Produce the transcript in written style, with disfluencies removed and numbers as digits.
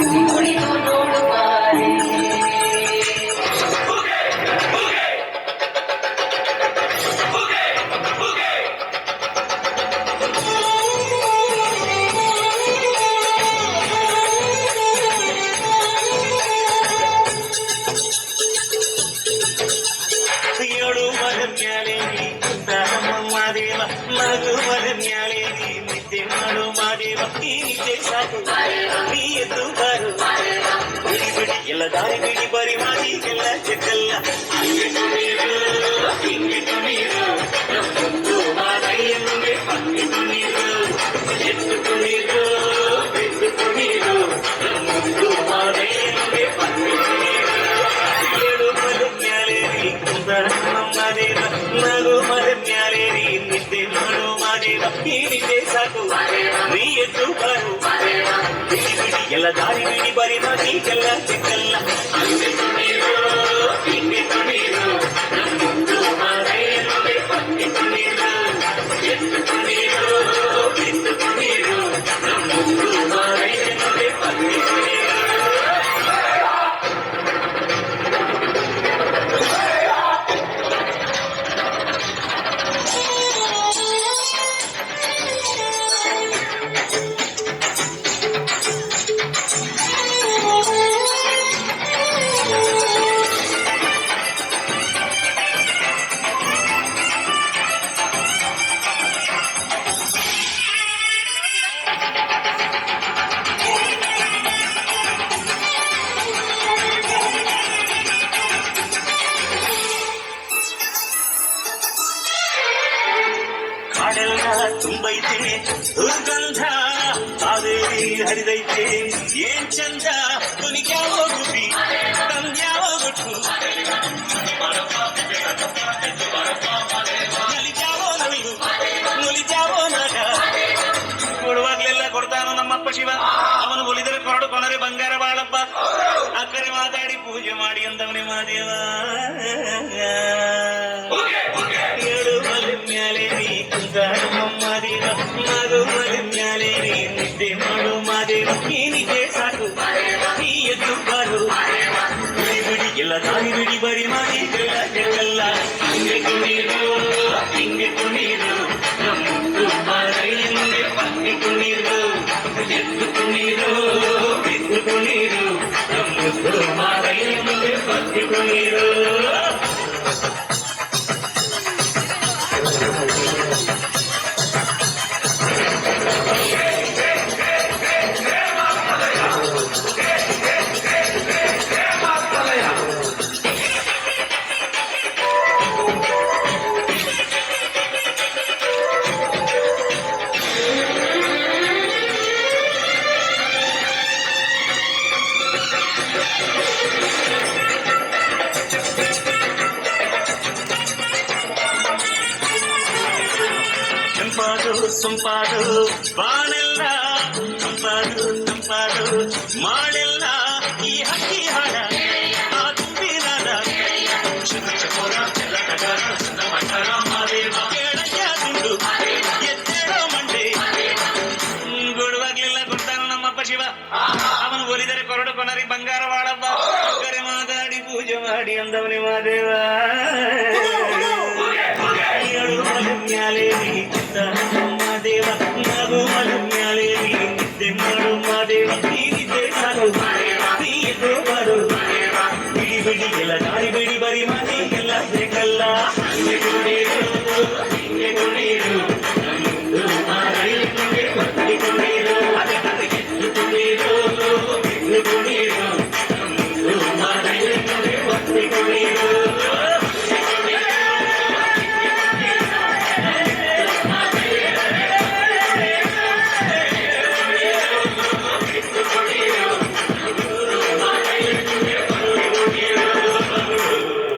ಕುಣಿದು ನೋಡುತ್ತಾರೆ. ಏಳು ಮರನ್ಯಾಲೇರಿ ಮಾದೇವ ಮಗು ಮರನ್ಯಾಲೇರಿ ನಿದ್ದೆ ಮಾಡು ಮಾದೇವ ಈ ನಿದ್ದೆ ಸಾಕು ನೀ ಎದ್ದು ಬಾರು ಬಿಡಿ ಬಿಡಿ ಎಲ್ಲ ದಾರಿ ಬಿಡಿ ಬರಿ ಮಾಡಿ ಎಲ್ಲ ಚೆಕ್ಕಲ್ಲ ಹಿಂಗಿಟ್ಟು ನೀರು ನಮ್ಮೊಂದು ಮಾದಯ್ಯನಿಗೆ ಪಂಗಿಟ್ಟು ನೀರು ಎದ್ದು ನೀರು ಬಿದ್ದು ನೀರು ನಮ್ಮೊಂದು ಮಾದಯ್ಯನಿಗೆ ಪಂಗಿಟ್ಟು ನೀರು ಏಳು ಮರನ್ಯಾಲೇರಿ ಮಾದೇವ ಮಗು ಮರನ್ಯಾಲೇರಿ ನಿದ್ದೆ ಮಾಡು ಮಾದೇವ ಈ ನಿದ್ದೆ ಸಾಕು ನೀ ಎದ್ದು ಬಾರು ಬಿಡಿ ಬಿಡಿ ಎಲ್ಲ ದಾರಿ ಬಿಡಿ ಬರಿ ಮಾಡಿ ಎಲ್ಲ ಚೆಕ್ಕಲ್ಲ ಹಿಂಗಿಟ್ಟು ನೀರು ನಮ್ಮೊಂದು ಮಾದಯ್ಯನಿಗೆ ಪಂಗಿಟ್ಟು ನೀರು ಎದ್ದು ನೀರು ಬಿದ್ದು ನೀರು ನಮ್ಮೊಂದು ಮಾದಯ್ಯನಿಗೆ ಪಂಗಿಟ್ಟು ನೀರು. ಕಾಡೆಲ್ಲ ತುಂಬೈತೆ ದುರ್ಗಂಧ ಕಾವೇರಿ ಹರಿದೈತೆ ಏನ್ ಚಂದ ತುನಿಗ್ಯಾವ ಗುಬ್ಬಿ ತಂದ್ಯಾವ ಗುಟ್ಟು ನಲಿಜಾವೋ ನವಿಲು ನುಲಿಜಾವೋ ನಾಗ ಕೊಡುವಾಗ್ಲೆಲ್ಲ ಕೊಡ್ತಾನು ನಮ್ಮಪ್ಪ ಶಿವ ಅವನು ಒಲಿದರೆ ಕೊರಡು ಕೊನರೆ ಬಂಗಾರ ಬಾಳಪ್ಪ ಅಕ್ಕರೆ ಮಾತಾಡಿ ಪೂಜೆ ಮಾಡಿ ಅಂದವನೇ ಮಾದೇವ ಏಳು ಮರನ್ಯಾಲೇರಿ ಮಾದೇವ ಮಗು ಮರನ್ಯಾಲೇರಿ ನಿದ್ದೆ ಮಾಡು ಮಾದೇವ ಈ ನಿದ್ದೆ ಸಾಕು ನೀ ಎದ್ದು ಬಾರು ಬಿಡಿ ಬಿಡಿ ಎಲ್ಲ ದಾರಿ ಬಿಡಿ ಬರಿ ಮಾಡಿ ಎಲ್ಲ ಹಿಂಗಿಟ್ಟು ನೀರು ಹಿಂಗಿಟ್ಟು ನೀರು ನಮ್ಮೊಂದು ಮಾದಯ್ಯನಿಗೆ ಪಂಗಿಟ್ಟು ನೀರು ಎದ್ದು ನೀರು ಬಿದ್ದು ನೀರು ನಮ್ಮೊಂದು ಮಾದಯ್ಯನಿಗೆ ಪಂಗಿಟ್ಟು ನೀರು. ತಂಪಾದು ಸೊಂಪಾದು ಬಾಳೆಲ್ಲ ತಂಪಾದು ತಂಪಾದು ಮಾಳೆಲ್ಲ ಈ ಹಕ್ಕಿ ಹಾಡ ಆ ತುಂಬಿನಾದ ಚಕೋರ ಮಾದೇವ ಕೇಳಯ್ಯ ದುಂಡು ಎದ್ದೇಳೋ ಮಂಡೆ ಗೊಡುವಾಗ್ಲೆಲ್ಲ ಕೊಡ್ತಾನು ನಮ್ಮಪ್ಪ ಶಿವ ಅವನು ಒಲಿದರೆ ಕೊರಡು ಕೊನರಿ ಬಂಗಾರ ಬಾಳಪ್ಪ ಕರೆ ಮಾತಾಡಿ ಪೂಜೆ ಮಾಡಿ ಅಂದವನೇ ಮಾದೇವ ಏಳು ಮರನ್ಯಾಲೇರಿ ಮಾದೇವ ಮಗು ಮರನ್ಯಾಲೇರಿ ನಿದ್ದೆ ಮಾಡು ಮಾದೇವ ಈ ನಿದ್ದೆ ಸಾಕು ನೀ ಎದ್ದು ಬಾರು ಬಿಡಿ ಬಿಡಿ ಎಲ್ಲ ದಾರಿ ಬಿಡಿ ಬರಿ ಮಾಡಿ ಎಲ್ಲ ಬೇಕಲ್ಲ